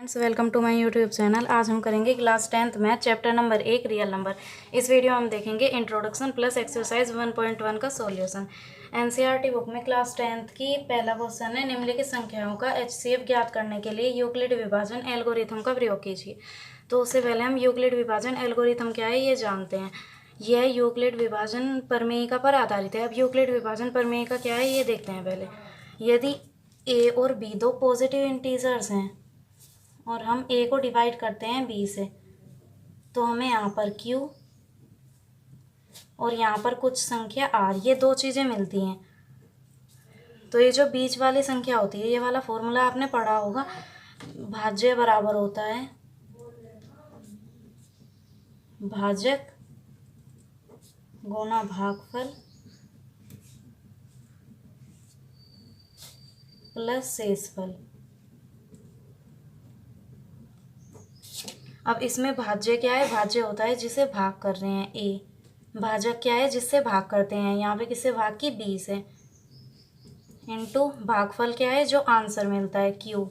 Friends, welcome to my YouTube channel. आज हम करेंगे class 10th math chapter number 1 real number. इस video में हम देखेंगे इंट्रोडक्शन प्लस एक्सरसाइज 1.1 का सॉल्यूशन। एनसीईआरटी बुक में क्लास 10th की पहला क्वेश्चन है, निम्नलिखित संख्याओं का एचसीएफ ज्ञात करने के लिए यूक्लिड विभाजन एल्गोरिथम का प्रयोग कीजिए। तो उससे पहले हम यूक्लिड विभाजन एल्गोरिथम क्या है ये जानते हैं। यह यूक्लिड विभाजन प्रमेयिका पर आधारित है। अब यूक्लिड विभाजन प्रमेयिका क्या है ये देखते हैं पहले। यदि ए और बी दो पॉजिटिव इंटीजर्स हैं और हम a को डिवाइड करते हैं b से, तो हमें यहाँ पर q और यहाँ पर कुछ संख्या r, ये दो चीज़ें मिलती हैं। तो ये जो बीच वाली संख्या होती है, ये वाला फॉर्मूला आपने पढ़ा होगा, भाज्य बराबर होता है भाजक गुना भागफल प्लस शेषफल। अब इसमें भाज्य क्या है? भाज्य होता है जिसे भाग कर रहे हैं a। भाजक क्या है? जिससे भाग करते हैं, यहाँ पे किससे भाग की? b से। इनटू भागफल क्या है? जो आंसर मिलता है q।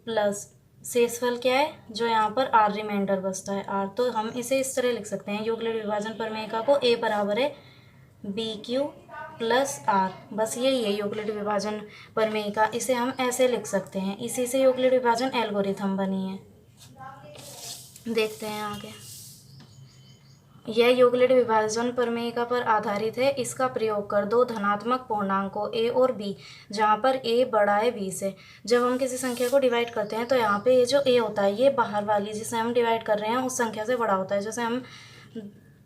प्लस शेषफल क्या है? जो यहाँ पर r रिमाइंडर बचता है r। तो हम इसे इस तरह लिख सकते हैं, यूक्लिड विभाजन प्रमेयिका को a बराबर है bq प्लस r। बस यही है यूक्लिड विभाजन प्रमेयिका, इसे हम ऐसे लिख सकते हैं। इसी से यूक्लिड विभाजन एल्गोरिथम बनी है। देखते हैं आगे। यह यूक्लिड विभाजन प्रमेयिका पर आधारित है। इसका प्रयोग कर दो धनात्मक पूर्णांकों a और b, जहाँ पर a बड़ा है b से। जब हम किसी संख्या को डिवाइड करते हैं तो यहाँ पे ये जो a होता है, ये बाहर वाली जिसे हम डिवाइड कर रहे हैं उस संख्या से बड़ा होता है। जैसे हम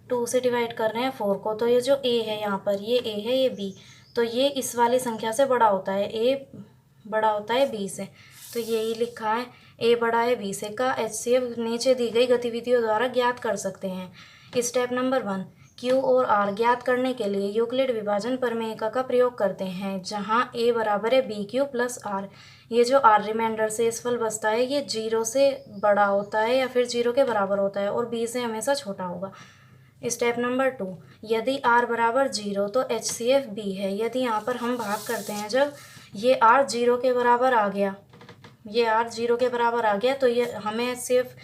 2 से डिवाइड कर रहे हैं 4 को, तो ये जो a है यहाँ पर, ये a है, ये b, तो ये इस वाली संख्या से बड़ा होता है, a बड़ा होता है b से। तो यही लिखा है, a बड़ा है b से का एचसीएफ नीचे दी गई गतिविधियों द्वारा ज्ञात कर सकते हैं। स्टेप नंबर 1, q और r ज्ञात करने के लिए यूक्लिड विभाजन प्रमेयिका का प्रयोग करते हैं, जहां a बराबर है bq प्लस r। ये जो r रिमाइंडर से शेषफल बचता है, ये 0 से बड़ा होता है या फिर 0 के बराबर होता है और b से हमेशा छोटा होगा। स्टेप नंबर 2, यदि r बराबर 0 तो एचसीएफ b है। यदि यहाँ पर हम भाग करते हैं, जब ये r 0 के बराबर आ गया, ये r 0 के बराबर आ गया, तो ये हमें सिर्फ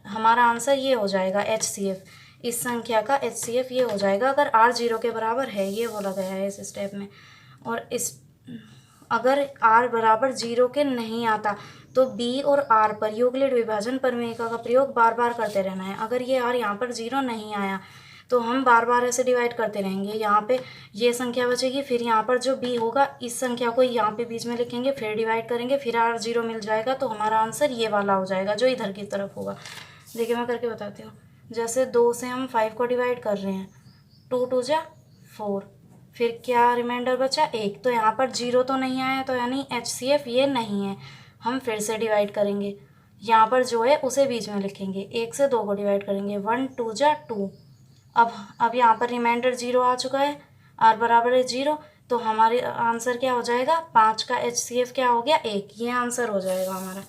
हमारा आंसर ये हो जाएगा एचसीएफ। इस संख्या का एचसीएफ ये हो जाएगा अगर r 0 के बराबर है, ये बोला गया है इस स्टेप में। और इस अगर r बराबर 0 के नहीं आता तो b और r पर यूक्लिड विभाजन प्रमेयिका का प्रयोग बार बार करते रहना है। अगर ये r यहाँ पर 0 नहीं आया तो हम बार बार ऐसे डिवाइड करते रहेंगे। यहाँ पे ये संख्या बचेगी, फिर यहाँ पर जो b होगा इस संख्या को यहाँ पे बीच में लिखेंगे, फिर डिवाइड करेंगे, फिर r 0 मिल जाएगा, तो हमारा आंसर ये वाला हो जाएगा जो इधर की तरफ होगा। देखिए मैं करके बताती हूँ। जैसे 2 से हम 5 को डिवाइड कर रहे हैं, 2 2 जा 4, फिर क्या रिमाइंडर बचा 1, तो यहाँ पर 0 तो नहीं आया, तो यानी एचसीएफ ये नहीं है। हम फिर से डिवाइड करेंगे, यहाँ पर जो है उसे बीच में लिखेंगे, 1 से 2 को डिवाइड करेंगे, 1 2 जा 2। अब यहाँ पर रिमाइंडर 0 आ चुका है, r बराबर है 0, तो हमारे आंसर क्या हो जाएगा? 5 का एचसीएफ क्या हो गया? 1। ये आंसर हो जाएगा हमारा।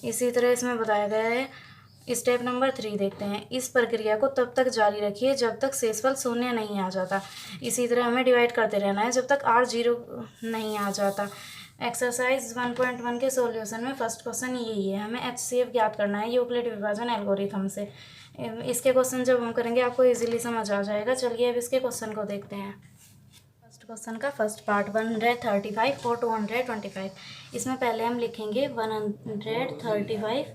इसी तरह इसमें बताया गया है। स्टेप नंबर 3 देखते हैं। इस प्रक्रिया को तब तक जारी रखिए जब तक शेषफल 0 नहीं आ जाता। इसी तरह हमें डिवाइड करते रहना है जब तक r 0 नहीं आ जाता। एक्सरसाइज 1.1 के सॉल्यूशन में फर्स्ट क्वेश्चन यही है, हमें एचसीएफ ज्ञात करना है यूक्लिड विभाजन एल्गोरिथम से। इसके क्वेश्चन जब हम करेंगे आपको इजीली समझ आ जाएगा। चलिए अब इसके क्वेश्चन को देखते हैं। फर्स्ट क्वेश्चन का फर्स्ट पार्ट 135 और 225। इसमें पहले हम लिखेंगे 135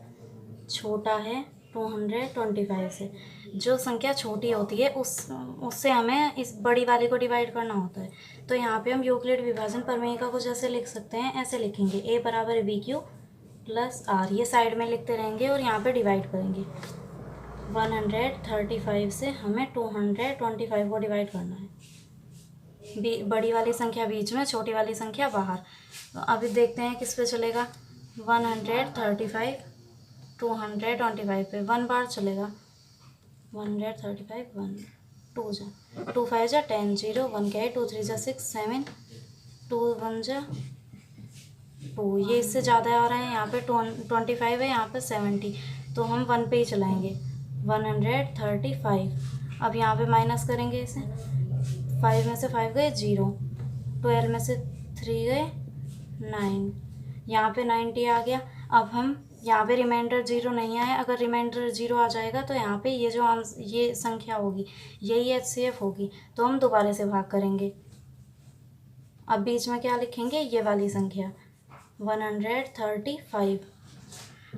छोटा है 225 से। जो संख्या छोटी होती है उससे हमें इस बड़ी वाली को डिवाइड करना होता है। तो यहाँ पे हम यूक्लिड विभाजन प्रमेयिका को जैसे लिख सकते हैं, ऐसे लिखेंगे, a बराबर है bq प्लस r। ये साइड में लिखते रहेंगे और यहाँ पे डिवाइड करेंगे। 135 से हमें 225 को डिवाइड करना है। बड़ी वाली संख्या बीच में, छोटी वाली संख्या बाहर। तो अभी देखते हैं किस पे चलेगा। 135 225 पे 1 बार चलेगा, 135 1 2 जा 2 5 जा 10 0 1 क्या है 2 3 जा 6 7 2 1 जा 2। ये इससे ज़्यादा आ रहा है, यहाँ पे 25 है, यहाँ पे 70, तो हम 1 पे ही चलाएंगे। 135। अब यहाँ पे माइनस करेंगे इसे, 5 में से 5 गए 0, 12 में से 3 गए 9, यहाँ पे 90 आ गया। अब हम यहाँ पे रिमाइंडर 0 नहीं आया, अगर रिमाइंडर 0 आ जाएगा तो यहाँ पे ये जो ये संख्या होगी यही HCF होगी, तो हम दोबारा से भाग करेंगे। अब बीच में क्या लिखेंगे, ये वाली संख्या 135।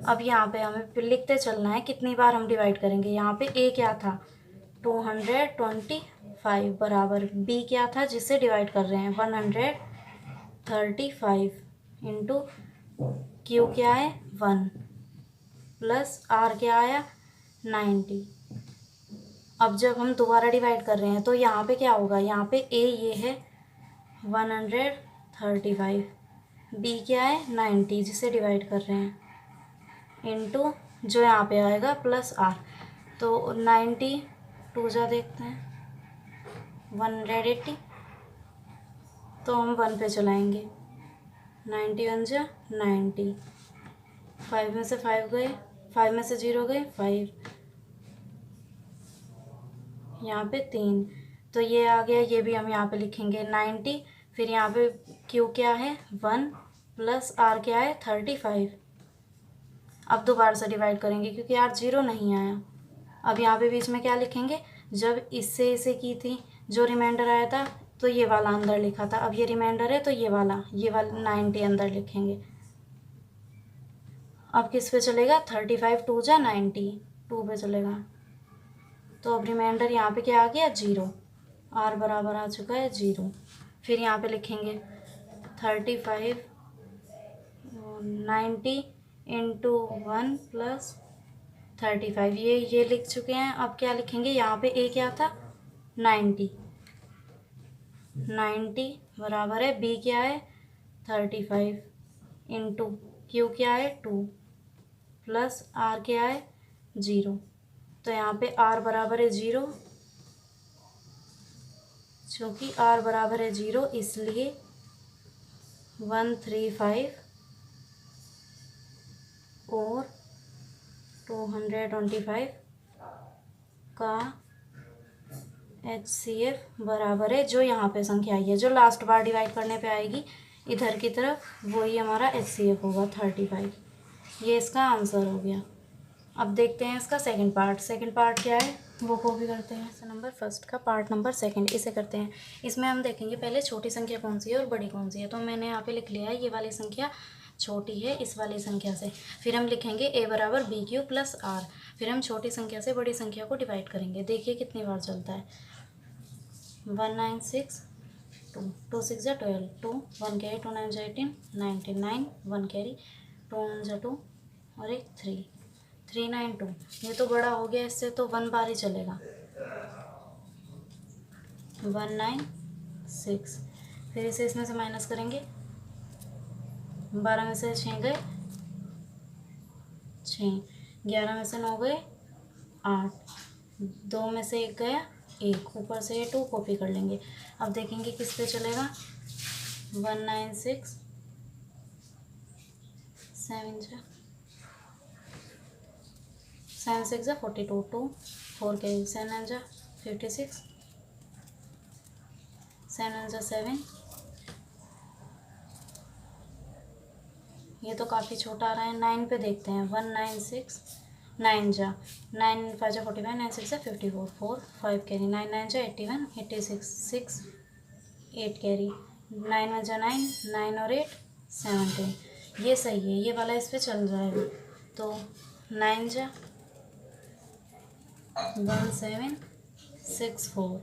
अब यहाँ पे हमें फिर लिखते चलना है कितनी बार हम डिवाइड करेंगे। यहाँ पे A क्या था 225 बराबर B क्या था जिससे डिवाइड कर रहे हैं 135 इंटू Q क्या है 1 प्लस R क्या आया 90। अब जब हम दोबारा डिवाइड कर रहे हैं तो यहाँ पे क्या होगा, यहाँ पे A ये है 135, B क्या है 90 जिसे डिवाइड कर रहे हैं, इंटू जो यहाँ पे आएगा प्लस R। तो 90 टू जा देखते हैं 180, तो हम 1 पे चलाएंगे 90 1 जा 90, 5 में से 5 गए, 5 में से 0 गए 5, यहाँ पे 3, तो ये आ गया। ये भी हम यहाँ पे लिखेंगे 90, फिर यहाँ पे Q क्या है 1 प्लस R क्या है 35। अब दोबारा से डिवाइड करेंगे क्योंकि R 0 नहीं आया। अब यहाँ पे बीच में क्या लिखेंगे, जब इससे इसे की थी जो रिमाइंडर आया था तो ये वाला अंदर लिखा था, अब ये रिमाइंडर है तो ये वाला 90 अंदर लिखेंगे। अब किस पे चलेगा 35 टू जा 90, 2 पे चलेगा। तो अब रिमाइंडर यहाँ पे क्या आ गया 0, R बराबर आ चुका है 0। फिर यहाँ पे लिखेंगे 35 90 इंटू 1 प्लस 35, ये लिख चुके हैं। अब क्या लिखेंगे, यहाँ पे A क्या था 90 बराबर है B क्या है 35 इंटू Q क्या है 2 प्लस R क्या है 0। तो यहाँ पे R बराबर है 0, चूँकि R बराबर है 0 इसलिए 135 और 225 का HCF बराबर है जो यहाँ पे संख्या आई है, जो लास्ट बार डिवाइड करने पे आएगी इधर की तरफ, वही हमारा HCF होगा 35। ये इसका आंसर हो गया। अब देखते हैं इसका सेकंड पार्ट क्या है वो कॉपी करते हैं। नंबर फर्स्ट का पार्ट नंबर सेकंड इसे करते हैं। इसमें हम देखेंगे पहले छोटी संख्या कौन सी है और बड़ी कौन सी है। तो मैंने यहाँ पे लिख लिया है ये वाली संख्या छोटी है इस वाली संख्या से। फिर हम लिखेंगे A बराबर BQ प्लस R। फिर हम छोटी संख्या से बड़ी संख्या को डिवाइड करेंगे। देखिए कितनी बार चलता है 196 2 6 जा 12 2 1 कैरी 2 9 जा 18 99 1 कैरी 2 1 जा 2 और एक 3 392। ये तो बड़ा हो गया, इससे तो 1 बार ही चलेगा 196। फिर इसे इसमें से माइनस करेंगे, 12 में से 6 गए 6, 11 में से 9 गए 8, 2 में से 1 गया 1, ऊपर से ये 2 कॉपी कर लेंगे। अब देखेंगे किस पे चलेगा 196 7 जा 7 6 जा 42 2 4 के 7 9 जा 56 7 9 जा 7। ये तो काफ़ी छोटा आ रहा है। 9 पे देखते हैं 196 9 जा 9 5 जा 45 9 6 जा 54 4 5 कैरी 9 9 जा 81 86 6 8 कैरी 9 1 जा 9 9 और 8 17। ये सही है, ये वाला इस पे चल जाएगा। तो 9 जा 1764।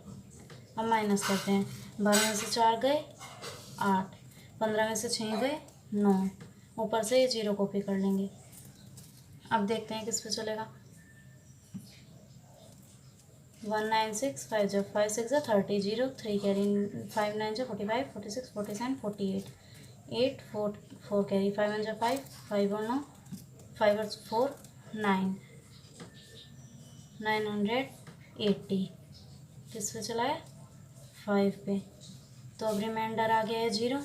अब माइनस करते हैं, 12 में से 4 गए 8, 15 में से 6 गए 9, ऊपर से ये 0 कॉपी कर लेंगे। अब देखते हैं किस पे चलेगा 196 5 जा 5 6 जा 30 0 3 कैरी 5 9 जा 45 46 47 48 8 4 4 कैरी 5 1 जा 5 5 और 9 5 और 4 9 980। किस पे चला है 5 पे। तो अब रिमाइंडर आ गया है 0।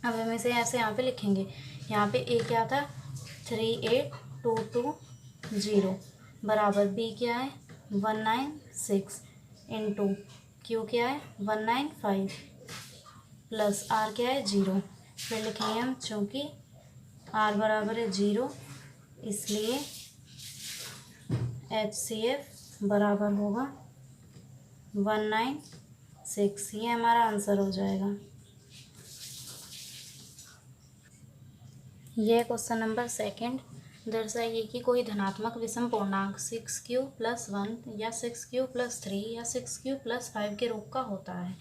अब हम इसे ऐसे यहाँ पे लिखेंगे। यहाँ पे A क्या था 38220 बराबर B क्या है 196 इंटू Q क्या है 195 प्लस R क्या है 0। फिर लिखेंगे हम चूँकि R बराबर है 0, इसलिए HCF बराबर होगा 196। ये हमारा आंसर हो जाएगा। यह क्वेश्चन नंबर 2 दर्शाइए कि कोई धनात्मक विषम पूर्णांक 6Q + 1 या 6Q + 3 या 6Q + 5 के रूप का होता है।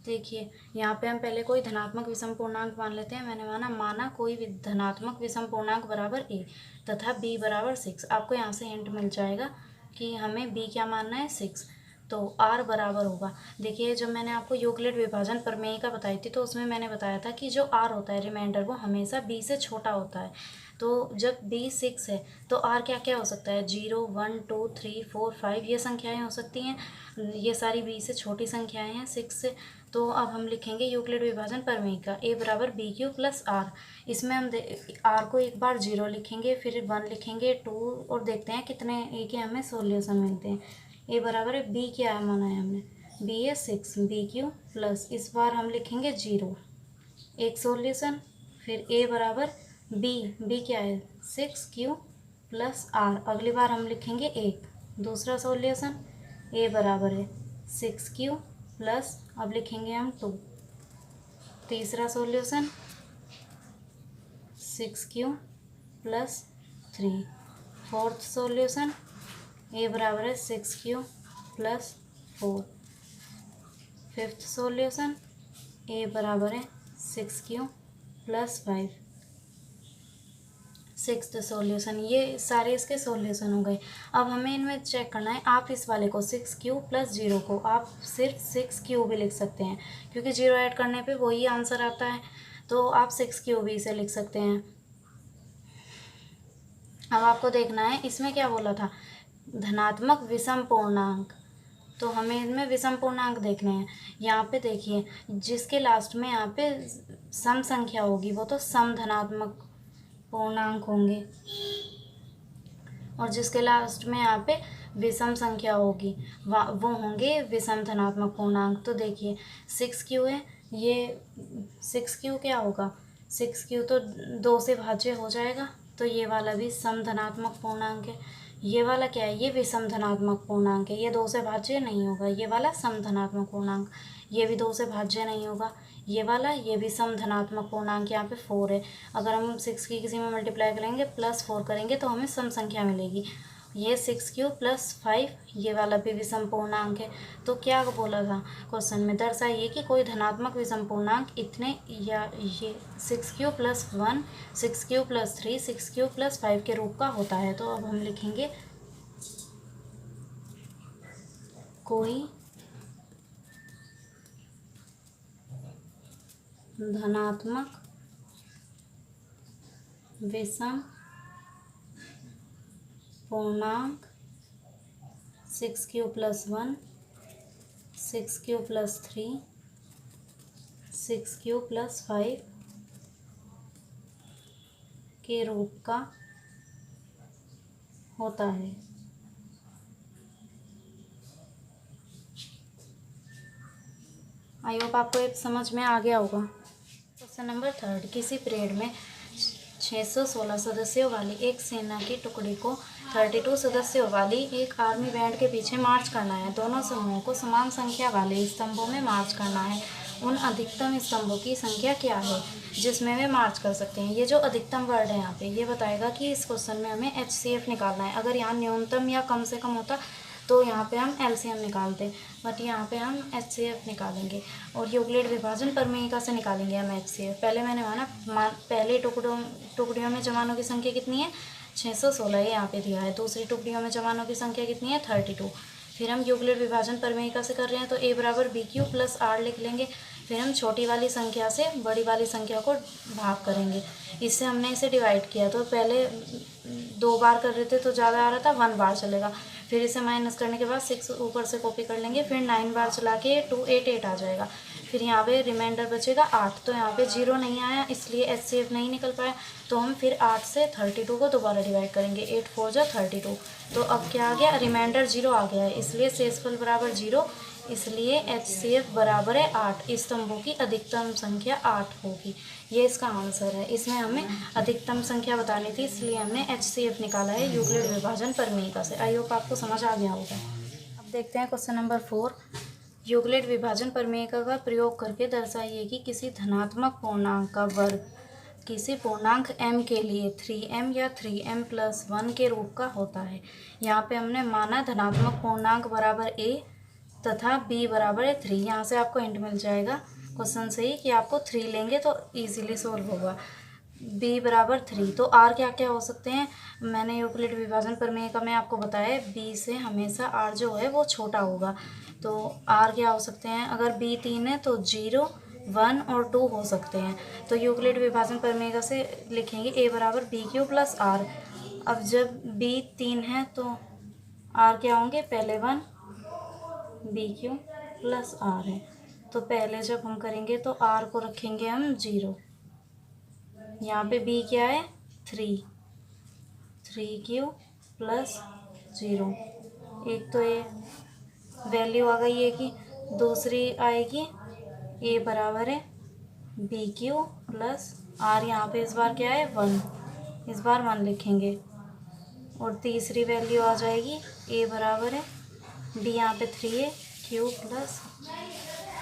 देखिए यहाँ पे हम पहले कोई धनात्मक विषम पूर्णांक मान लेते हैं। मैंने माना कोई धनात्मक विषम पूर्णांक बराबर a तथा b बराबर 6। आपको यहाँ से हिंट मिल जाएगा कि हमें b क्या मानना है, 6। तो r बराबर होगा, देखिए जब मैंने आपको यूक्लिड विभाजन प्रमेयिका बताई थी तो उसमें मैंने बताया था कि जो r होता है रिमाइंडर वो हमेशा b से छोटा होता है। तो जब b 6 है तो r क्या क्या हो सकता है, 0 1 2 3 4 5 ये संख्याएं हो सकती हैं। ये सारी b से छोटी संख्याएं हैं 6 से। तो अब हम लिखेंगे यूक्लिड विभाजन प्रमेयिका a बराबर BQ + r। इसमें हम r को एक बार 0 लिखेंगे, फिर 1 लिखेंगे, 2 और देखते हैं कितने a के हमें सोल्यूशन मिलते हैं। a बराबर है b क्या है माना है हमने, b है 6 BQ प्लस इस बार हम लिखेंगे 0 एक सोल्यूशन, फिर a बराबर b क्या है 6Q + r। अगली बार हम लिखेंगे 1 दूसरा सॉल्यूशन, a बराबर है 6Q प्लस अब लिखेंगे हम 2 तीसरा solution 6Q + 3 fourth solution, a बराबर है 6Q + 4 फिफ्थ सॉल्यूशन, a बराबर है 6Q + 5 सिक्स्थ सॉल्यूशन। ये सारे इसके सॉल्यूशन हो गए। अब हमें इनमें चेक करना है, आप इस वाले को 6Q + 0 को आप सिर्फ 6Q भी लिख सकते हैं क्योंकि 0 ऐड करने पे वही आंसर आता है, तो आप 6Q भी इसे लिख सकते हैं। अब आपको देखना है इसमें क्या बोला था, धनात्मक विषम पूर्णांक, तो हमें इनमें विषम पूर्णांक देखने हैं। यहाँ पे देखिए जिसके लास्ट में यहाँ पे सम संख्या होगी वो तो सम धनात्मक पूर्णांक होंगे और जिसके लास्ट में यहाँ पे विषम संख्या होगी वो होंगे विषम धनात्मक पूर्णांक। तो देखिए 6Q है, ये 6Q क्या होगा, 6Q तो 2 से भाज्य हो जाएगा, तो ये वाला भी सम धनात्मक पूर्णांक है। ये वाला क्या है, ये विषम धनात्मक पूर्णांक है, ये 2 से भाज्य नहीं होगा। ये वाला सम धनात्मक पूर्णांक, ये भी 2 से भाज्य नहीं होगा। ये वाला ये भी सम धनात्मक पूर्णांक, यहाँ पे 4 है। अगर हम 6 की किसी में मल्टीप्लाई करेंगे +4 करेंगे तो हमें सम संख्या मिलेगी। ये 6Q + 5 ये वाला भी विषम पूर्णांक है। तो क्या बोला था क्वेश्चन में, दर्शाइए कि कोई धनात्मक विषम पूर्णांक इतने या ये 6Q + 1 6Q + 3 6Q + 5 के रूप का होता है। तो अब हम लिखेंगे कोई धनात्मक विषम पूर्णांक 6Q + 1 6Q + 3 6Q + 5 के रूप का होता है। आई होप आपको ये समझ में आ गया होगा। क्वेश्चन नंबर 3 किसी परेड में 616 सदस्यों वाली एक सेना की टुकड़ी को 32 सदस्यों वाली एक आर्मी बैंड के पीछे मार्च करना है। दोनों समूहों को समान संख्या वाले स्तंभों में मार्च करना है। उन अधिकतम स्तंभों की संख्या क्या है जिसमें वे मार्च कर सकते हैं। ये जो अधिकतम वर्ड है यहाँ पे ये बताएगा कि इस क्वेश्चन में हमें HCF निकालना है। अगर यहाँ न्यूनतम या कम से कम होता तो यहाँ पे हम LCM निकालते, बट यहाँ पे हम HCF निकालेंगे और यूक्लिड विभाजन प्रमेयिका से निकालेंगे हम HCF। पहले मैंने पहले टुकड़ियों में जवानों की संख्या कितनी है, 616 यहाँ पे दिया है। दूसरी टुकड़ियों में जवानों की संख्या कितनी है, 32। फिर हम यूक्लिड विभाजन प्रमेयिका से कर रहे हैं तो a बराबर BQ + r लिख लेंगे। फिर हम छोटी वाली संख्या से बड़ी वाली संख्या को भाग करेंगे। इससे हमने इसे डिवाइड किया तो पहले 2 बार कर रहे थे तो ज़्यादा आ रहा था, 1 बार चलेगा। फिर इसे माइनस करने के बाद 6 ऊपर से कॉपी कर लेंगे, फिर 9 बार चला के 288 आ जाएगा। फिर यहाँ पे रिमाइंडर बचेगा 8, तो यहाँ पे 0 नहीं आया इसलिए HCF नहीं निकल पाया। तो हम फिर 8 से 32 को दोबारा डिवाइड करेंगे, 8 4 जा 32। तो अब क्या आ गया, रिमाइंडर 0 आ गया है इसलिए शेषफल बराबर 0। इसलिए HCF बराबर है 8। स्तंभों की अधिकतम संख्या 8 होगी। ये इसका आंसर है। इसमें हमें अधिकतम संख्या बतानी थी, इसलिए हमने HCF निकाला है यूक्लिड विभाजन प्रमेय से। आई होप आपको समझ आ गया होगा। अब देखते हैं क्वेश्चन नंबर 4। यूक्लिड विभाजन प्रमेय का प्रयोग करके दर्शाइए कि किसी धनात्मक पूर्णांक का वर्ग किसी पूर्णांक m के लिए 3m या 3m+1 के रूप का होता है। यहाँ पे हमने माना धनात्मक पूर्णांक बराबर a तथा b बराबर है 3। यहाँ से आपको हिंट मिल जाएगा क्वेश्चन से ही कि आपको 3 लेंगे तो इजीली सोल्व होगा। b बराबर 3, तो r क्या क्या हो सकते हैं, मैंने यूक्लिड विभाजन प्रमेय का मैं आपको बताया b से हमेशा r जो है वो छोटा होगा। तो r क्या हो सकते हैं, अगर b 3 है तो 0, 1 और 2 हो सकते हैं। तो यूक्लिड विभाजन प्रमेय से लिखेंगे a बराबर BQ प्लस r। अब जब b 3 है तो r क्या होंगे, पहले 1 BQ प्लस r है। तो पहले जब हम करेंगे तो r को रखेंगे हम 0। यहाँ पे b क्या है 3Q प्लस 0। एक तो ये वैल्यू आ गई है कि दूसरी आएगी a बराबर है BQ प्लस r। यहाँ पे इस बार क्या है 1, इस बार 1 लिखेंगे। और तीसरी वैल्यू आ जाएगी a बराबर है b, यहाँ पे 3 है Q प्लस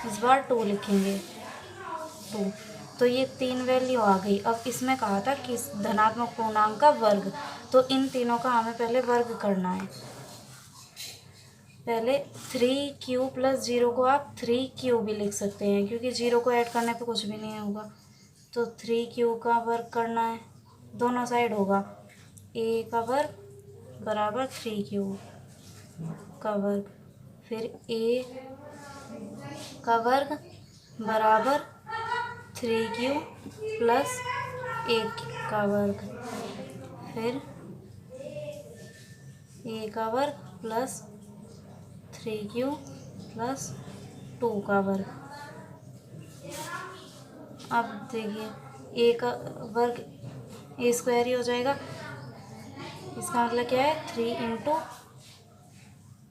इस बार 2 लिखेंगे 2। तो ये 3 वैल्यू आ गई। अब इसमें कहा था कि धनात्मक पूर्णांक का वर्ग, तो इन तीनों का हमें पहले वर्ग करना है। पहले 3Q प्लस 0 को आप 3Q भी लिख सकते हैं, क्योंकि 0 को ऐड करने पे कुछ भी नहीं होगा। तो 3Q का वर्ग करना है, दोनों साइड होगा a का वर्ग बराबर 3Q का वर्ग, फिर a का वर्ग बराबर 3Q प्लस 1 का वर्ग, फिर a का वर्ग प्लस 3Q प्लस 2 का वर्ग। अब देखिए a का वर्ग a स्क्वायर ही हो जाएगा। इसका मतलब क्या है 3 इंटू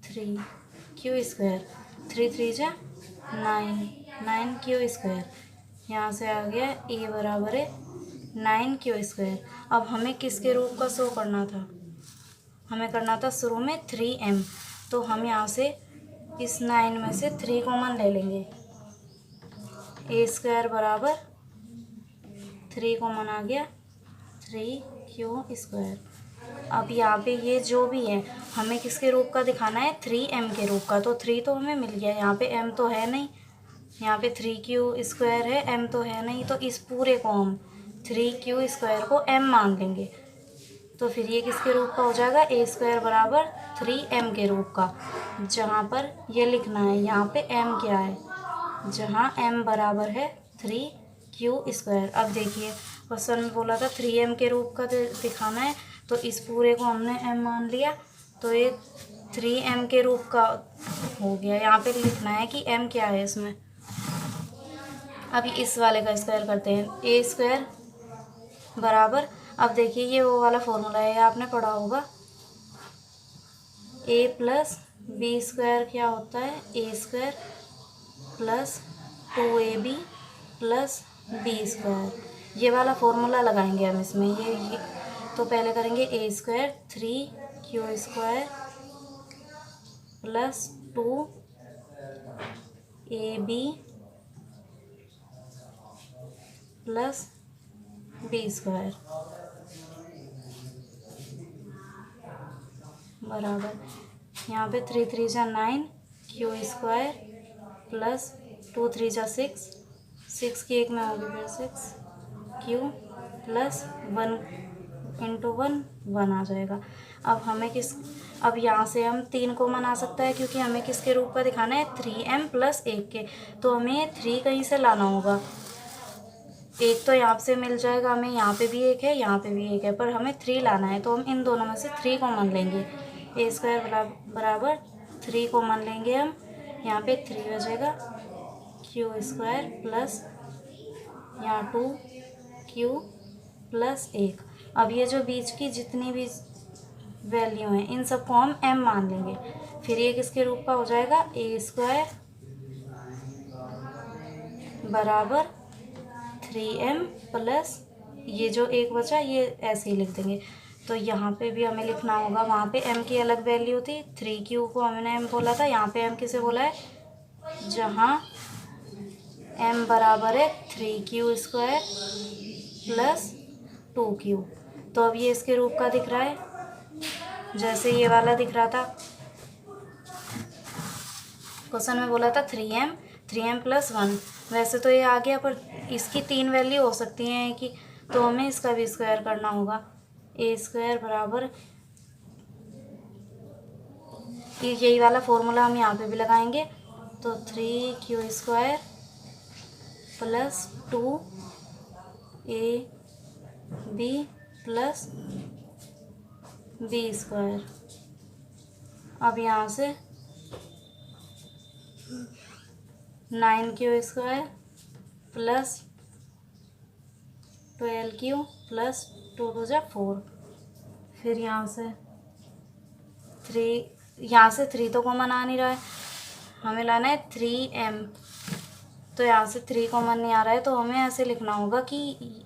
3Q स्क्वायर, 3 3 जा 9Q स्क्वायर। यहाँ से आ गया a बराबर है 9Q स्क्वायर। अब हमें किसके रूप का शो करना था, हमें करना था शुरू में 3m। तो हम यहाँ से इस 9 में से 3 कॉमन ले लेंगे, a स्क्वायर बराबर 3 कॉमन आ गया 3Q स्क्वायर। अब यहाँ पे ये जो भी है हमें किसके रूप का दिखाना है, 3m के रूप का। तो 3 तो हमें मिल गया, यहाँ पे m तो है नहीं, यहाँ पे 3Q स्क्वायर है, m तो है नहीं। तो इस पूरे को हम 3Q स्क्वायर को m मान लेंगे। तो फिर ये किसके रूप का हो जाएगा, a स्क्वायर बराबर 3m के रूप का। जहाँ पर ये लिखना है, यहाँ पे m क्या है, जहाँ m बराबर है 3Q स्क्वायर। अब देखिए क्वेश्चन में बोला था 3m के रूप का दिखाना है, तो इस पूरे को हमने m मान लिया, तो ये 3m के रूप का हो गया। यहाँ पे लिखना है कि m क्या है इसमें। अभी इस वाले का स्क्वायर करते हैं, a स्क्वायर बराबर, अब देखिए ये वो वाला फॉर्मूला है, आपने पढ़ा होगा, a प्लस बी स्क्वायर क्या होता है, a square plus 2ab plus B square. ये वाला फॉर्मूला लगाएंगे हम इसमें। ये तो पहले करेंगे a square 3Q square plus 2ab plus B square बराबर, यहाँ पे 3 3 जा 9Q स्क्वायर प्लस 2 3 जा 6 की एक में होगी फिर 6Q प्लस 1 इंटू 1 आ जाएगा। अब हमें अब यहाँ से हम 3 को मना सकता है, क्योंकि हमें किसके रूप का दिखाना है, 3m प्लस 1 के। तो हमें 3 कहीं से लाना होगा, एक तो यहाँ से मिल जाएगा हमें, यहाँ पे भी एक है, यहाँ पे भी एक है, पर हमें 3 लाना है। तो हम इन दोनों में से 3 कॉमन लेंगे, a स्क्वायर बराबर 3 कॉमन लेंगे हम, यहाँ पे 3 बचेगा Q स्क्वायर प्लस यहाँ 2Q प्लस 1। अब ये जो बीच की जितनी भी वैल्यू हैं इन सबको हम m मान लेंगे। फिर ये किसके रूप का हो जाएगा, ए स्क्वायर बराबर 3m प्लस ये जो एक बचा ये ऐसे ही लिख देंगे। तो यहाँ पे भी हमें लिखना होगा, वहाँ पे m की अलग वैल्यू थी, 3q को हमने m बोला था, यहाँ पे m किसे बोला है, जहाँ m बराबर है 3q स्क्वायर प्लस 2q। तो अब ये इसके रूप का दिख रहा है, जैसे ये वाला दिख रहा था। क्वेश्चन में बोला था 3m प्लस 1, वैसे तो ये आ गया, पर इसकी 3 वैल्यू हो सकती हैं कि, तो हमें इसका भी स्क्वायर करना होगा। ए स्क्वायर बराबर, यही वाला फॉर्मूला हम यहाँ पे भी लगाएंगे। तो 3q square plus 2ab plus b square. अब यहाँ से 9q square plus 12q plus 2 2 जा 4। फिर यहाँ से 3 तो कॉमन आ नहीं रहा है, हमें लाना है 3m। तो यहाँ से 3 कॉमन नहीं आ रहा है, तो हमें ऐसे लिखना होगा कि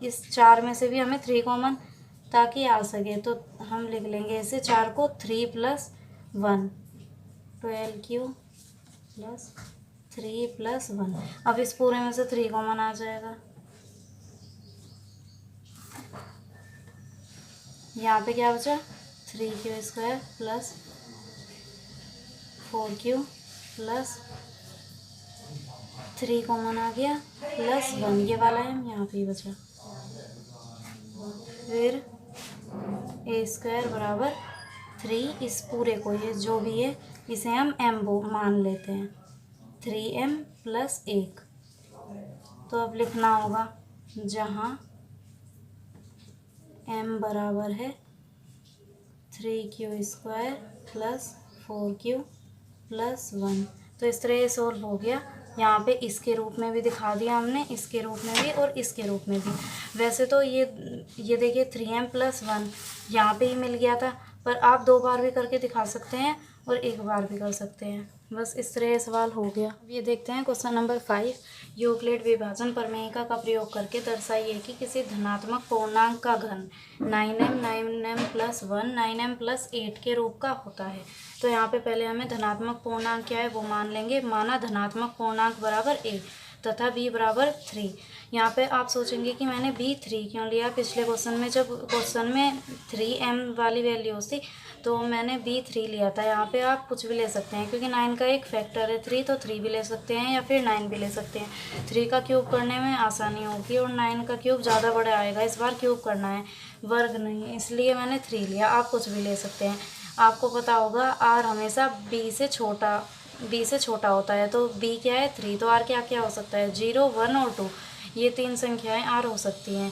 इस 4 में से भी हमें 3 कॉमन ताकि आ सके। तो हम लिख लेंगे इसे 4 को 3 प्लस 1, 12q प्लस 3 प्लस 1। अब इस पूरे में से 3 कॉमन आ जाएगा, यहाँ पे क्या बचा, 3q square plus 4q plus 3 common आ गया प्लस 1, ये वाला है यहाँ पे ही बचा। फिर ए स्क्वायर बराबर 3, इस पूरे को, ये जो भी है इसे हम m मान लेते हैं, 3m प्लस 1। तो अब लिखना होगा, जहाँ m बराबर है 3q square plus 4q plus 1। तो इस तरह ये सोल्व हो गया। यहाँ पे इसके रूप में भी दिखा दिया हमने, इसके रूप में भी और इसके रूप में भी। वैसे तो ये देखिए 3m प्लस 1 यहाँ पे ही मिल गया था, पर आप 2 बार भी करके दिखा सकते हैं और 1 बार भी कर सकते हैं। बस इस तरह सवाल हो गया। अब ये देखते हैं क्वेश्चन नंबर 5। यूक्लिड विभाजन प्रमेयिका का प्रयोग करके दर्शाइए कि किसी धनात्मक पूर्णांक का घन 9m प्लस 1 9m प्लस 8 के रूप का होता है। तो यहाँ पे पहले हमें धनात्मक पूर्णांक क्या है वो मान लेंगे। माना धनात्मक पूर्णांक बराबर a तथा b बराबर 3। यहाँ पे आप सोचेंगे कि मैंने b 3 क्यों लिया। पिछले क्वेश्चन में जब क्वेश्चन में 3m वाली वैल्यूज थी तो मैंने b 3 लिया था। यहाँ पे आप कुछ भी ले सकते हैं, क्योंकि 9 का एक फैक्टर है 3, तो 3 भी ले सकते हैं या फिर 9 भी ले सकते हैं। 3 का क्यूब करने में आसानी होगी और 9 का क्यूब ज़्यादा बड़ा आएगा। इस बार क्यूब करना है, वर्ग नहीं, इसलिए मैंने 3 लिया। आप कुछ भी ले सकते हैं। आपको पता होगा r हमेशा b से छोटा होता है, तो b क्या है 3, तो r क्या क्या हो सकता है 0 1 और 2, ये 3 संख्याएं r हो सकती हैं।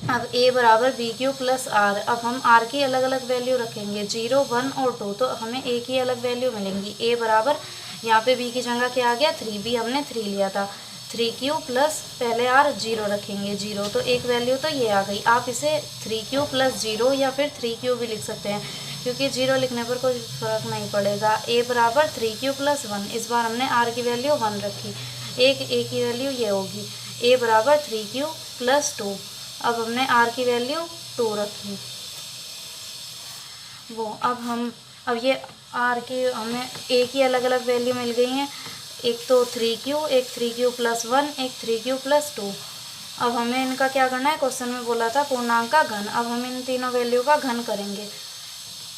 अब a बराबर बी क्यू प्लस आर। अब हम r की अलग अलग वैल्यू रखेंगे 0 1 और 2, तो हमें a की अलग वैल्यू मिलेंगी। a बराबर यहाँ पे b की जगह क्या आ गया 3, b हमने 3 लिया था, 3q प्लस पहले r 0 रखेंगे 0, तो एक वैल्यू तो ये आ गई। आप इसे 3q प्लस 0 या फिर 3q भी लिख सकते हैं, क्योंकि 0 लिखने पर कोई फर्क नहीं पड़ेगा। a बराबर 3q प्लस 1, इस बार हमने r की वैल्यू 1 रखी, एक a की वैल्यू ये होगी। a बराबर 3q प्लस 2, अब हमने r की वैल्यू 2 रखी। अब ये r की हमें a की अलग अलग वैल्यू मिल गई हैं, एक तो 3q, एक 3q प्लस 1, एक 3q प्लस 2। अब हमें इनका क्या करना है, क्वेश्चन में बोला था पूर्णांक का घन। अब हम इन तीनों वैल्यू का घन करेंगे।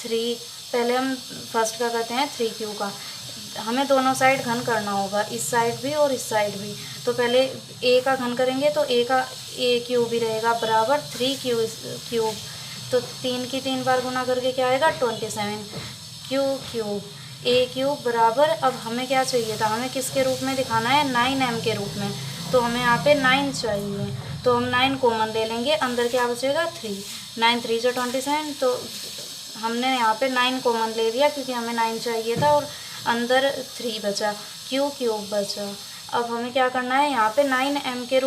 पहले हम फर्स्ट का करते हैं 3q का। हमें दोनों साइड घन करना होगा, इस साइड भी और इस साइड भी। तो पहले a का घन करेंगे, तो a का a क्यूब भी रहेगा बराबर 3q क्यूब, तो 3 की 3 बार गुना करके क्या आएगा 27 q क्यूब a क्यूब बराबर। अब हमें क्या चाहिए था, हमें किसके रूप में दिखाना है 9m के रूप में, तो हमें यहाँ पे 9 चाहिए, तो हम 9 कॉमन ले लेंगे, अंदर क्या बचेगा 3, 9 3 जो 27, तो हमने यहाँ पे 9 कॉमन ले लिया क्योंकि हमें 9 चाहिए था, और अंदर 3 बचा, q क्यूब बचा। अब हमें क्या करना है, यहाँ पे 9m के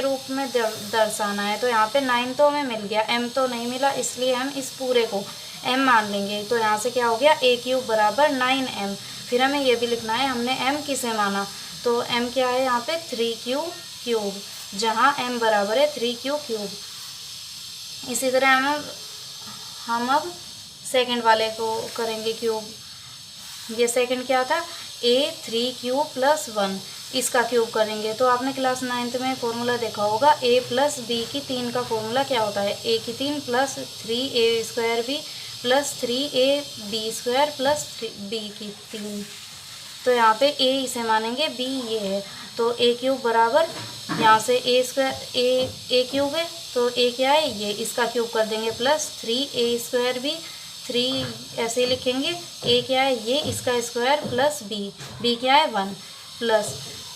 रूप में दर्शाना है। तो यहाँ पे 9 तो हमें मिल गया, m तो नहीं मिला, इसलिए हम इस पूरे को m मान लेंगे। तो यहाँ से क्या हो गया, a क्यूब बराबर 9m। फिर हमें ये भी लिखना है हमने m किसे माना, तो m क्या है यहाँ पे 3q क्यूब, जहाँ m बराबर है 3q क्यूब। इसी तरह हम अब सेकंड वाले को करेंगे क्यूब। ये सेकंड क्या था, a3q प्लस 1, इसका क्यूब करेंगे। तो आपने क्लास 9th में फॉर्मूला देखा होगा, a प्लस बी की 3 का फॉर्मूला क्या होता है, a की 3 plus 3a square B plus 3ab plus b की 3। तो यहाँ पे a इसे मानेंगे, b ये है, तो a क्यूब बराबर यहाँ से a स्क्वायर a क्यूब है, तो a क्या है ये, इसका क्यूब कर देंगे प्लस 3a स्क्वायर बी, 3 ऐसे लिखेंगे, a क्या है ये, इसका स्क्वायर प्लस b क्या है 1 प्लस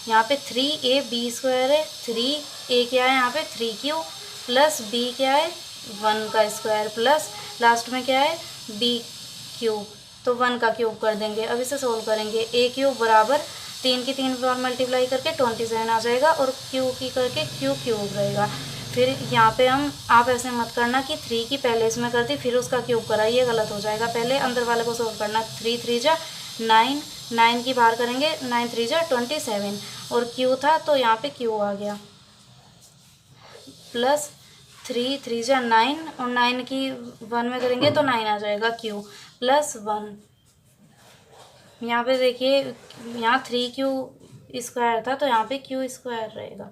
यहाँ पे 3ab स्क्वायर है, 3a क्या है यहाँ पे 3q प्लस b क्या है 1 का स्क्वायर प्लस लास्ट में क्या है b क्यूब, तो 1 का क्यूब कर देंगे। अब इसे सोल्व करेंगे, a क्यूब बराबर 3 की 3 बार मल्टीप्लाई करके 27 आ जाएगा और q की करके q क्यूब रहेगा। फिर यहाँ पे आप ऐसे मत करना कि 3 की पहले इसमें कर दी फिर उसका क्यूब करा, ये गलत हो जाएगा। पहले अंदर वाले को सोल्व करना, 3 3 जा 9, 9 की बाहर करेंगे 9 3 जा 27 और q था तो यहाँ पे q आ गया प्लस 3 3 जा 9 और 9 की 1 में करेंगे तो 9 आ जाएगा q प्लस 1। यहाँ पे देखिए यहाँ 3q स्क्वायर था तो यहाँ पे q स्क्वायर रहेगा।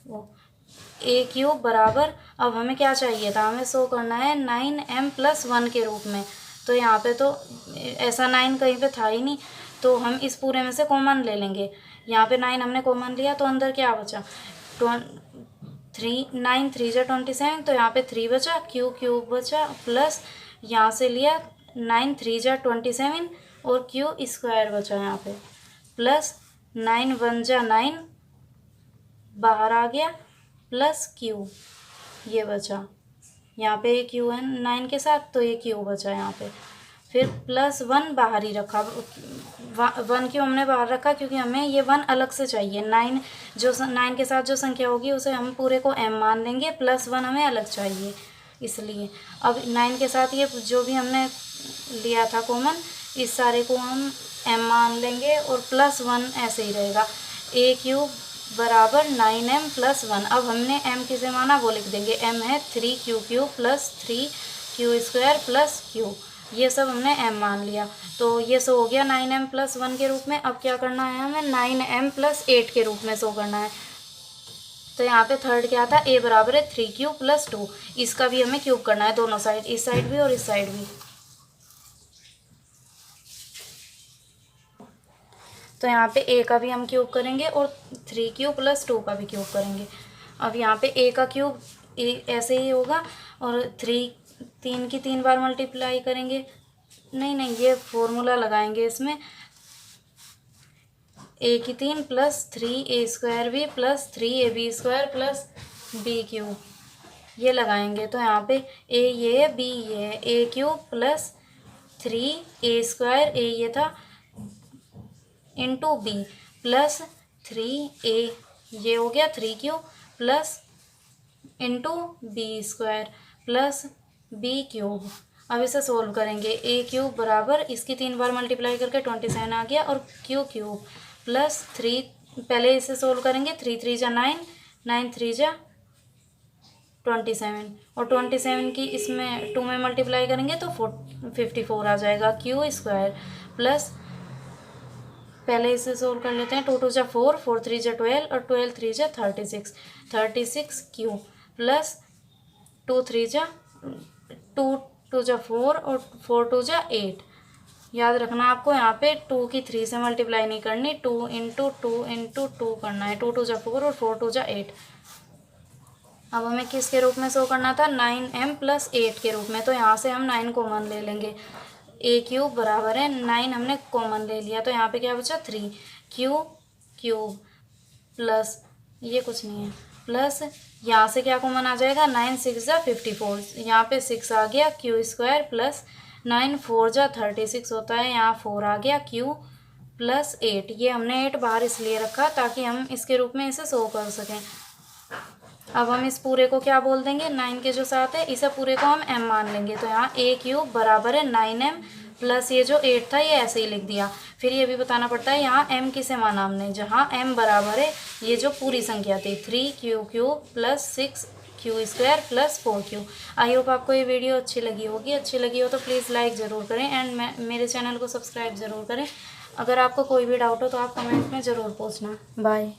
वो a क्यूब बराबर, अब हमें क्या चाहिए था, हमें शो करना है 9m प्लस 1 के रूप में। तो यहाँ पे तो ऐसा 9 कहीं पे था ही नहीं, तो हम इस पूरे में से कॉमन ले लेंगे। यहाँ पे 9 हमने कॉमन लिया तो अंदर क्या बचा, 9 3 जा 27, तो यहाँ पे 3 बचा, q क्यूब बचा प्लस यहाँ से लिया 9 3 जा 27 और q स्क्वायर बचा यहाँ पे प्लस 9 1 जा 9 बाहर आ गया प्लस q ये बचा, यहाँ पे q है 9 के साथ तो ये q बचा यहाँ पे। फिर प्लस 1 बाहर ही रखा, 1 क्यों हमने बाहर रखा, क्योंकि हमें ये 1 अलग से चाहिए। 9 के साथ जो संख्या होगी उसे हम पूरे को m मान लेंगे, प्लस 1 हमें अलग चाहिए इसलिए। अब 9 के साथ ये जो भी हमने लिया था कॉमन, इस सारे को हम m मान लेंगे और प्लस 1 ऐसे ही रहेगा। a क्यूब बराबर 9m प्लस 1। अब हमने m किसे माना वो लिख देंगे, m है 3q cube plus 3q square plus q, ये सब हमने m मान लिया। तो ये शो हो गया 9m प्लस 1 के रूप में। अब क्या करना है, हमें 9m प्लस 8 के रूप में शो करना है। तो यहाँ पे थर्ड क्या था, a बराबर है 3q प्लस 2, इसका भी हमें क्यूब करना है दोनों साइड, इस साइड भी और इस साइड भी। तो यहाँ पे a का भी हम क्यूब करेंगे और 3q प्लस 2 का भी क्यूब करेंगे। अब यहाँ पे a का क्यूब ऐसे ही होगा और 3 की 3 बार मल्टीप्लाई करेंगे, नहीं ये फॉर्मूला लगाएंगे इसमें, a की 3 plus 3a square B plus 3ab square plus b cube, ये लगाएंगे। तो यहाँ पे a ये है, b ये है, a cube plus 3a square, a ये था इंटू b प्लस 3a, ये हो गया 3q plus into b square plus b cube. अब इसे सोल्व करेंगे, a क्यूब बराबर इसकी 3 बार मल्टीप्लाई करके 27 आ गया और q क्यूब प्लस 3, पहले इसे सोल्व करेंगे, 3 3 जा 9, 9 3 जा 27 और 27 की इसमें 2 में मल्टीप्लाई करेंगे तो 54 आ जाएगा। q स्क्वायर प्लस, पहले इसे सोल्व कर लेते हैं, 2 2 जा 4, 4 3 जा 12 और 12 3 जा 36, 36 क्यू प्लस 2 3 जा 2 2 जा 4 और 4 2 जा 8। याद रखना आपको यहाँ पे 2 की 3 से मल्टीप्लाई नहीं करनी, 2 इंटू 2 इंटू 2 करना है, 2 2 जा 4 और 4 2 जा 8। अब हमें किसके रूप में शो करना था, 9m प्लस 8 के रूप में। तो यहाँ से हम 9 कॉमन ले लेंगे, a क्यूब बराबर है 9 हमने कॉमन ले लिया तो यहाँ पे क्या बचा 3 क्यूब प्लस, ये कुछ नहीं है, प्लस यहाँ से क्या कॉमन आ जाएगा, 9 6 जा 54, यहाँ पे 6 आ गया, q स्क्वायर प्लस 9 4 जा 36 होता है, यहाँ 4 आ गया, q प्लस 8। ये हमने 8 बाहर इसलिए रखा ताकि हम इसके रूप में इसे शो कर सकें। अब हम इस पूरे को क्या बोल देंगे, 9 के जो साथ है इसे पूरे को हम m मान लेंगे। तो यहाँ a क्यूब बराबर है 9m प्लस ये जो 8 था ये ऐसे ही लिख दिया। फिर ये भी बताना पड़ता है यहाँ m किसे माना हमने, जहाँ m बराबर है ये जो पूरी संख्या थी 3q cube plus 6q square plus 4q। I hope आपको ये वीडियो अच्छी लगी होगी। अच्छी लगी हो तो प्लीज़ लाइक ज़रूर करें एंड मेरे चैनल को सब्सक्राइब ज़रूर करें। अगर आपको कोई भी डाउट हो तो आप कमेंट में ज़रूर पूछना। बाय।